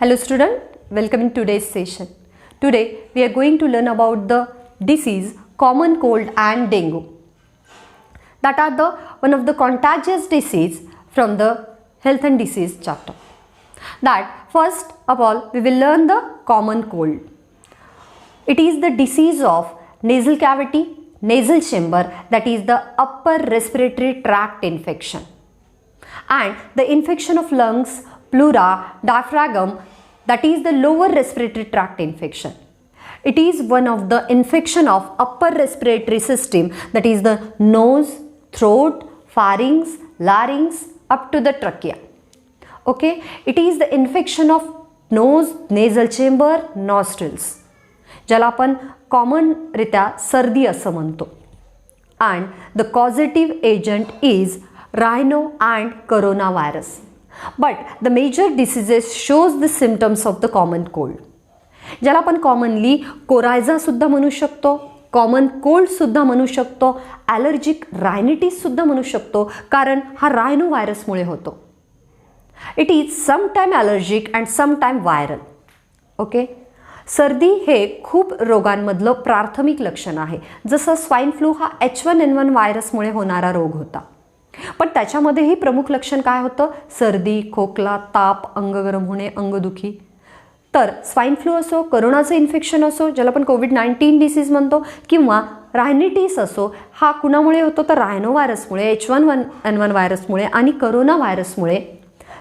Hello student, welcome in today's session. Today we are going to learn about the disease common cold and dengue. That are the one of the contagious disease from the health and disease chapter. That first of all we will learn the common cold. It is the disease of nasal cavity, nasal chamber, that is the upper respiratory tract infection, and the infection of lungs, pleura, diaphragm, that is the lower respiratory tract infection. It is one of the infection of upper respiratory system, that is the nose, throat, pharynx, larynx up to the trachea. Okay, it is the infection of nose, nasal chamber, nostrils, ज्याला आपण common रित्या सर्दी असं म्हणतो. And the causative agent is rhino and coronavirus. But the major diseases shows the symptoms of the common cold. ज्याला आपण commonly कोरायझा सुद्धा म्हणू शकतो, कॉमन कोल्ड सुद्धा म्हणू शकतो, ॲलर्जिक रायनिटिस सुद्धा म्हणू शकतो, कारण हा रायनो व्हायरसमुळे होतो. It is sometime allergic and sometime viral. Okay, सर्दी हे खूप रोगांमधलं प्राथमिक लक्षण आहे. जसं स्वाईन फ्लू हा H1N1 व्हायरसमुळे होणारा रोग होता, पण त्याच्यामध्येही प्रमुख लक्षण काय होतं? सर्दी, खोकला, ताप, अंग गरम होणे, अंगदुखी. तर स्वाईन फ्लू असो, कोरोनाचं इन्फेक्शन असो, ज्याला आपण कोविड-19 डिसीज म्हणतो, किंवा रायनिटिस असो, हा कुणामुळे होतो? तर रायनो व्हायरसमुळे, H1N1 व्हायरसमुळे आणि करोना व्हायरसमुळे.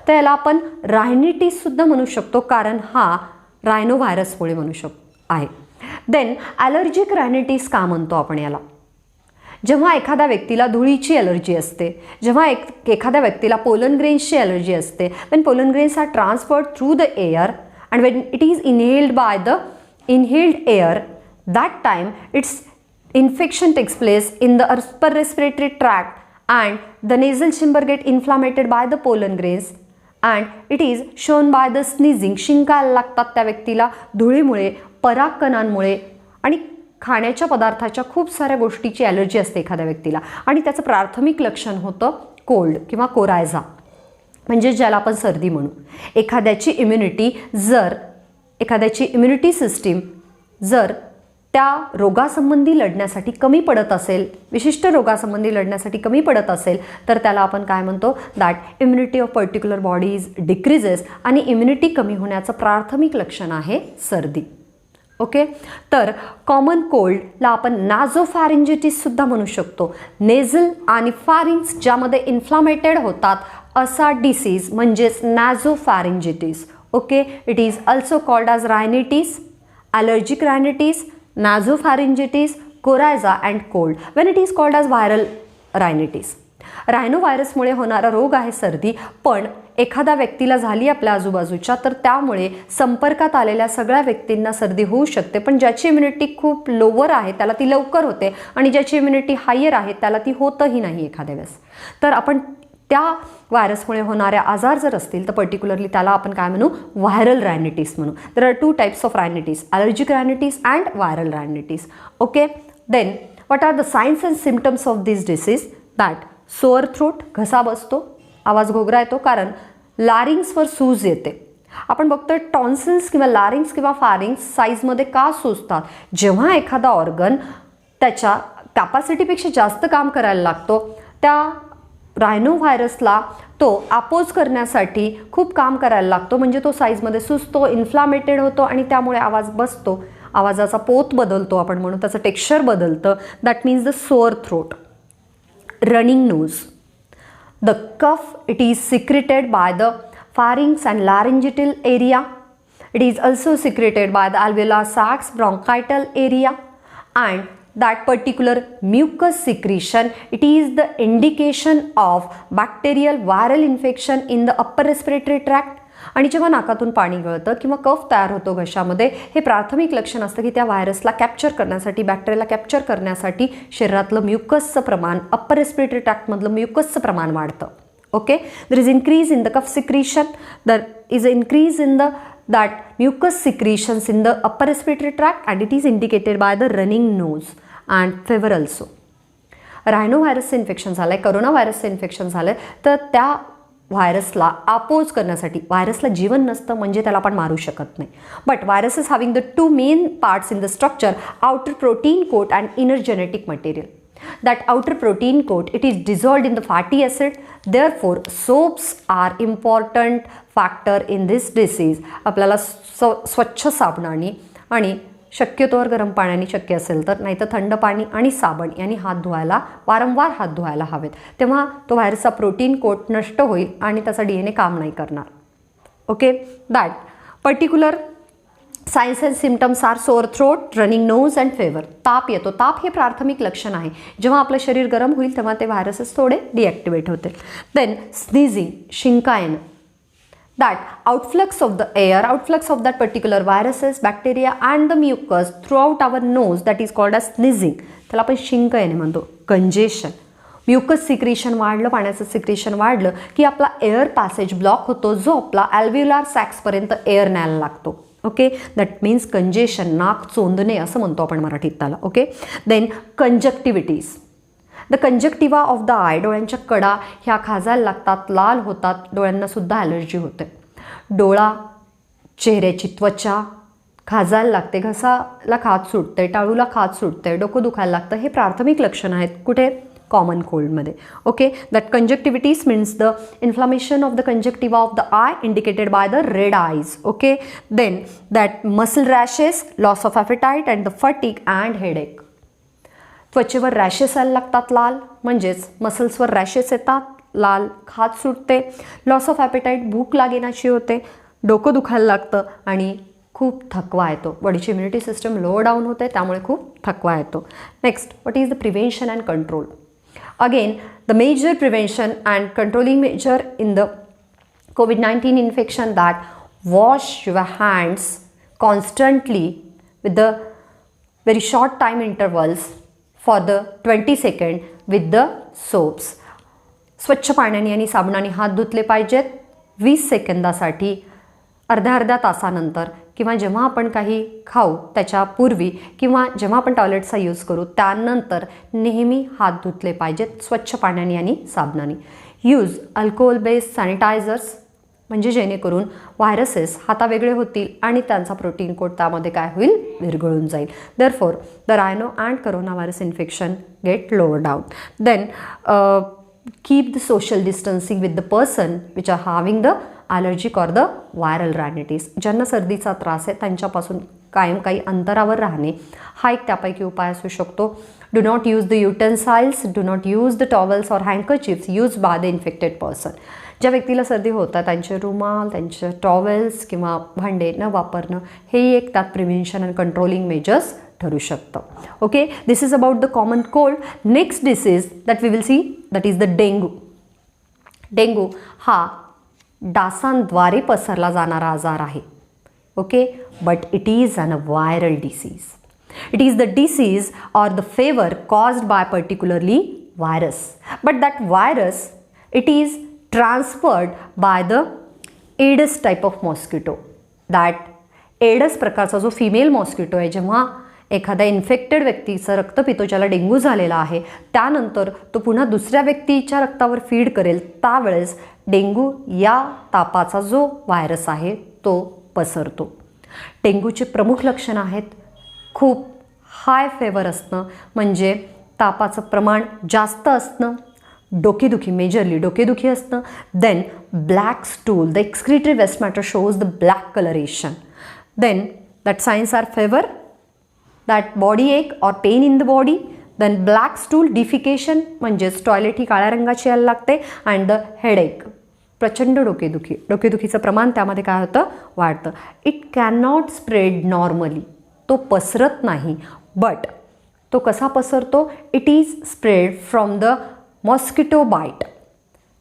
तर याला आपण रायनिटिस सुद्धा म्हणू शकतो, कारण हा रायनो व्हायरसमुळे म्हणू आहे. देन ॲलर्जिक रायनिटिस का म्हणतो आपण याला? जेव्हा एखाद्या व्यक्तीला धुळीची ॲलर्जी असते, जेव्हा एखाद्या व्यक्तीला पोलन ग्रेन्सची ॲलर्जी असते, when pollen grains are transferred through the air and when it is inhaled by the inhaled air, that time its infection takes place in the upper respiratory tract and the nasal chamber get inflamed by the pollen grains and it is shown by the sneezing. शिंकायला लागतात त्या व्यक्तीला धुळीमुळे, परागकणांमुळे आणि खाण्याच्या पदार्थाच्या खूप साऱ्या गोष्टीची allergy असते एखाद्या व्यक्तीला, आणि त्याचं प्राथमिक लक्षण होतं कोल्ड किंवा कोरायझा, म्हणजे ज्याला आपण सर्दी म्हणू. एखाद्याची इम्युनिटी सिस्टीम जर त्या रोगासंबंधी लढण्यासाठी कमी पडत असेल, विशिष्ट रोगासंबंधी लढण्यासाठी कमी पडत असेल, तर त्याला आपण काय म्हणतो? That immunity of particular bodies decreases, आणि इम्युनिटी कमी होण्याचं प्राथमिक लक्षण आहे सर्दी. ओके, तर कॉमन कोल्डला आपण नाझोफॅरिंजिटिस सुद्धा म्हणू शकतो. नेझल आणि फॅरिंग्स ज्यामध्ये इन्फ्लामेटेड होतात असा डिसीज म्हणजेच nasopharyngitis. Okay, it is also called as rhinitis, allergic rhinitis, nasopharyngitis, coryza and cold when it is called as viral rhinitis. Rhino व्हायरसमुळे होणारा रोग आहे सर्दी, पण एखाद्या व्यक्तीला झाली आपल्या आजूबाजूच्या, तर त्यामुळे संपर्कात आलेल्या सगळ्या व्यक्तींना सर्दी होऊ शकते. पण ज्याची इम्युनिटी खूप लोअर आहे त्याला ती लवकर होते, आणि ज्याची इम्युनिटी हायर आहे त्याला ती होतही नाही एखाद्या वेळेस. तर आपण त्या व्हायरसमुळे होणाऱ्या आजार जर असतील तर पर्टिक्युलरली त्याला आपण काय म्हणू? व्हायरल रायनिटिस म्हणू. There are two types of rhinitis, allergic rhinitis and viral rhinitis. Okay, then what are the science and symptoms of this disease? That sore throat, घसा बसतो, आवाज घोगरा येतो, कारण लारिंग्सवर सूज येते. आपण बघतोय टॉन्सिल्स किंवा लारिंग्स किंवा फॅरिंग्स साईजमध्ये का सुजतात? जेव्हा एखादा ऑर्गन त्याच्या कॅपॅसिटीपेक्षा जास्त काम करायला लागतो, त्या रायनो व्हायरसला तो अपोज करण्यासाठी खूप काम करायला लागतो, म्हणजे तो साईजमध्ये सुजतो, इन्फ्लामेटेड होतो, आणि त्यामुळे आवाज बसतो, आवाजाचा पोत बदलतो, आपण म्हणू त्याचं टेक्स्चर बदलतं. That means the sore throat. Running nose. The cough, it is secreted by the pharynx and laryngeal area. It is also secreted by the alveolar sacs, bronchital area, and that particular mucus secretion, it is the indication of bacterial viral infection in the upper respiratory tract. आणि जेव्हा नाकातून पाणी गळतं किंवा कफ तयार होतो घशामध्ये, हे प्राथमिक लक्षण असतं की त्या व्हायरसला कॅप्चर करण्यासाठी, बॅक्टेरियाला कॅप्चर करण्यासाठी शरीरातलं म्युकसचं प्रमाण, अप्पर रेस्पिरेटरी ट्रॅक्टमधलं म्युकसचं प्रमाण वाढतं. Okay, there is increase in the cough secretion, there is increase in the that mucus secretions in the upper respiratory tract, and it is indicated by the running nose and fever also. Rhino व्हायरसचं infection झालं आहे, corona व्हायरसचं infection झालं आहे, तर त्या व्हायरसला oppose करण्यासाठी. व्हायरसला जीवन नसतं म्हणजे त्याला आपण मारू शकत नाही. But virus is having the two main parts in the structure, outer protein coat and inner genetic material. That outer protein coat, it is dissolved in the fatty acid. Therefore, soaps are important factor in this disease. आपल्याला स्वच्छ साबणाने आणि शक्यतोवर गरम पाण्याने शक्य असेल तर, नाहीतर थंड पाणी आणि साबण यांनी हात धुवायला, वारंवार हात धुवायला हवेत. तेव्हा तो व्हायरसचा प्रोटीन कोट नष्ट होईल आणि त्याचा DNA काम नाही करणार. Okay, that particular science and symptoms are sore throat, running nose and fever. ताप येतो. ताप हे प्राथमिक लक्षण आहे. जेव्हा आपलं शरीर गरम होईल तेव्हा ते व्हायरसेस थोडे डिॲक्टिवेट होतील. देन स्नीझिंग, शिंका येणं. That outflux of the air, outflux of that particular viruses, bacteria and the mucus through out our nose, that is called as sneezing. त्याला आपण शिंक येणे म्हणतो. कंजेशन, म्युकस सिक्रेशन वाढलं, पाण्याचं सिक्रेशन वाढलं की आपला एअर पॅसेज ब्लॉक होतो, जो आपला ॲल्व्ह्युलर सॅक्सपर्यंत एअर न्यायला लागतो. ओके, दॅट मीन्स कंजेशन, नाक चोंदणे असं म्हणतो आपण मराठीत त्याला. Okay, then conjunctivitis, the conjunctiva of the eye, डोळ्यांच्या कडा ह्या खाजायला लागतात, लाल होतात, डोळ्यांना सुद्धा ॲलर्जी होते. डोळा, चेहऱ्याची त्वचा खाजायला लागते, घसाला खाज सुटते, टाळूला खाज सुटते, डोकं दुखायला लागतं. हे प्राथमिक लक्षण आहेत कुठे? कॉमन कोल्डमध्ये. Okay, that conjunctivitis means the inflammation of the conjunctiva of the eye indicated by the red eyes. Okay, then that muscle rashes, loss of appetite and the fatigue and headache. त्वचेवर rashes यायला लागतात लाल, म्हणजेच मसल्सवर rashes येतात, लाल खाज सुटते, loss of appetite, भूक लागेनाशी होते, डोकं दुखायला लागतं आणि खूप थकवा येतो. बॉडीची इम्युनिटी सिस्टम लो डाऊन होते, त्यामुळे खूप थकवा येतो. Next, what is the prevention and control? Again, the major prevention and controlling measure in the COVID-19 infection, that wash your hands constantly with the very short time intervals for the 20 seconds with the soaps. स्वच्छ पाण्याने आणि साबणाने हात धुतले पाहिजेत 20 सेकंदासाठी, अर्ध्या तासानंतर, किंवा जेव्हा आपण काही खाऊ त्याच्यापूर्वी, किंवा जेव्हा आपण टॉयलेटचा यूज करू त्यानंतर नेहमी हात धुतले पाहिजेत स्वच्छ पाण्याने आणि साबणाने. यूज अल्कोहोल बेस्ड सॅनिटायझर्स, म्हणजे जेणेकरून व्हायरसेस हातावेगळे होतील आणि त्यांचा प्रोटीन कोट त्यामध्ये काय होईल? विरघळून जाईल. Therefore the rhino and corona virus infection get lower down. Then keep the social distancing with the person which are having the allergic or the viral rhinitis. ज्यांना सर्दीचा त्रास आहे त्यांच्यापासून कायम काही अंतरावर राहणे हा एक त्यापैकी उपाय असू शकतो. Do not use the utensils, do not use the towels or handkerchiefs use by the infected person. ज्या व्यक्तीला सर्दी होतात त्यांचे रुमाल, त्यांचे टॉवेल्स किंवा भांडे न वापरणं हे एक त्यात प्रिव्हेन्शन अँड कंट्रोलिंग मेजर्स ठरू शकतं. Okay, this is about the common cold. Next disease that we will see, that is the dengue. Dengue हा डासांद्वारे पसरला जाणारा आजार आहे. Okay, but it is an viral disease. It is the disease or the fever caused by particularly virus, but that virus it is transferred by the aedes type of mosquito. That aedes प्रकारचा जो female mosquito आहे, जेव्हा एखाद्या infected व्यक्तीचा रक्त पितो, ज्याला dengue झालेला आहे, त्यानंतर तो पुन्हा दुसऱ्या व्यक्तीच्या रक्तावर फीड करेल, त्यावेळेस डेंग्यू या तापाचा जो व्हायरस आहे तो पसरतो. डेंग्यूचे प्रमुख लक्षणं आहेत खूप हाय फेवर असणं, म्हणजे तापाचं प्रमाण जास्त असणं, डोकेदुखी, मेजरली डोकेदुखी असणं. Then black stool, the excretory waste matter shows the black colouration. Then that signs are fever, that body ache or pain in the body. Then black stool, defecation म्हणजेच टॉयलेट ही काळ्या रंगाची यायला लागते. अँड द हेडेक, प्रचंड डोकेदुखी, डोकेदुखीचं प्रमाण त्यामध्ये काय होतं? वाढतं. It can not spread normally, तो पसरत नाही. बट तो कसा पसरतो? It is spread from the mosquito bite.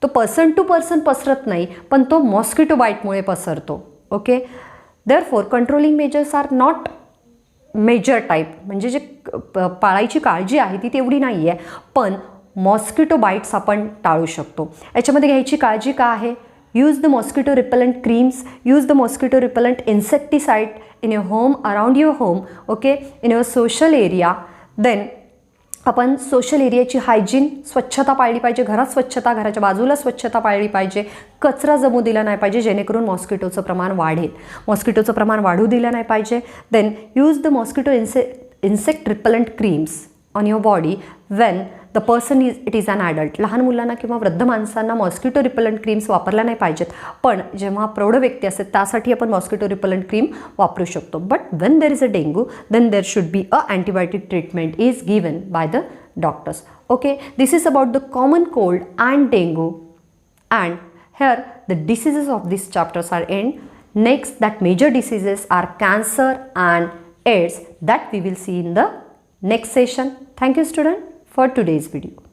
तो पर्सन टू पर्सन पसरत नाही, पण तो मॉस्किटो बाईटमुळे पसरतो. Okay, therefore controlling measures are not major type, म्हणजे जे पाळायची काळजी आहे ती तेवढी नाही आहे, पण मॉस्किटो बाईट्स आपण टाळू शकतो. याच्यामध्ये घ्यायची काळजी का आहे? Use the mosquito repellent creams, use the mosquito repellent insecticide in your home, around your home, okay, in your social area. Then आपण सोशल एरियाची हायजीन, स्वच्छता पाळली पाहिजे, घरात स्वच्छता, घराच्या बाजूला स्वच्छता पाळली पाहिजे, कचरा जमू दिला नाही पाहिजे जेणेकरून मॉस्किटोचं प्रमाण वाढेल. मॉस्किटोचं प्रमाण वाढू दिलं नाही पाहिजे. Then use the mosquito insect repellent creams on your body when the person it is an adult. लहान मुलांना किंवा वृद्ध माणसांना मॉस्किटो रिपलंट क्रीम्स वापरल्या नाही पाहिजेत, पण जेव्हा प्रौढ व्यक्ती असते त्यासाठी आपण मॉस्किटो रिपलंट क्रीम वापरू शकतो. But when there is a dengue then there should be a antibiotic treatment is given by the doctors. Okay, this is about the common cold and dengue, and here the diseases of these chapters are end. Next, that major diseases are cancer and AIDS that we will see in the next session. Thank you student for today's video.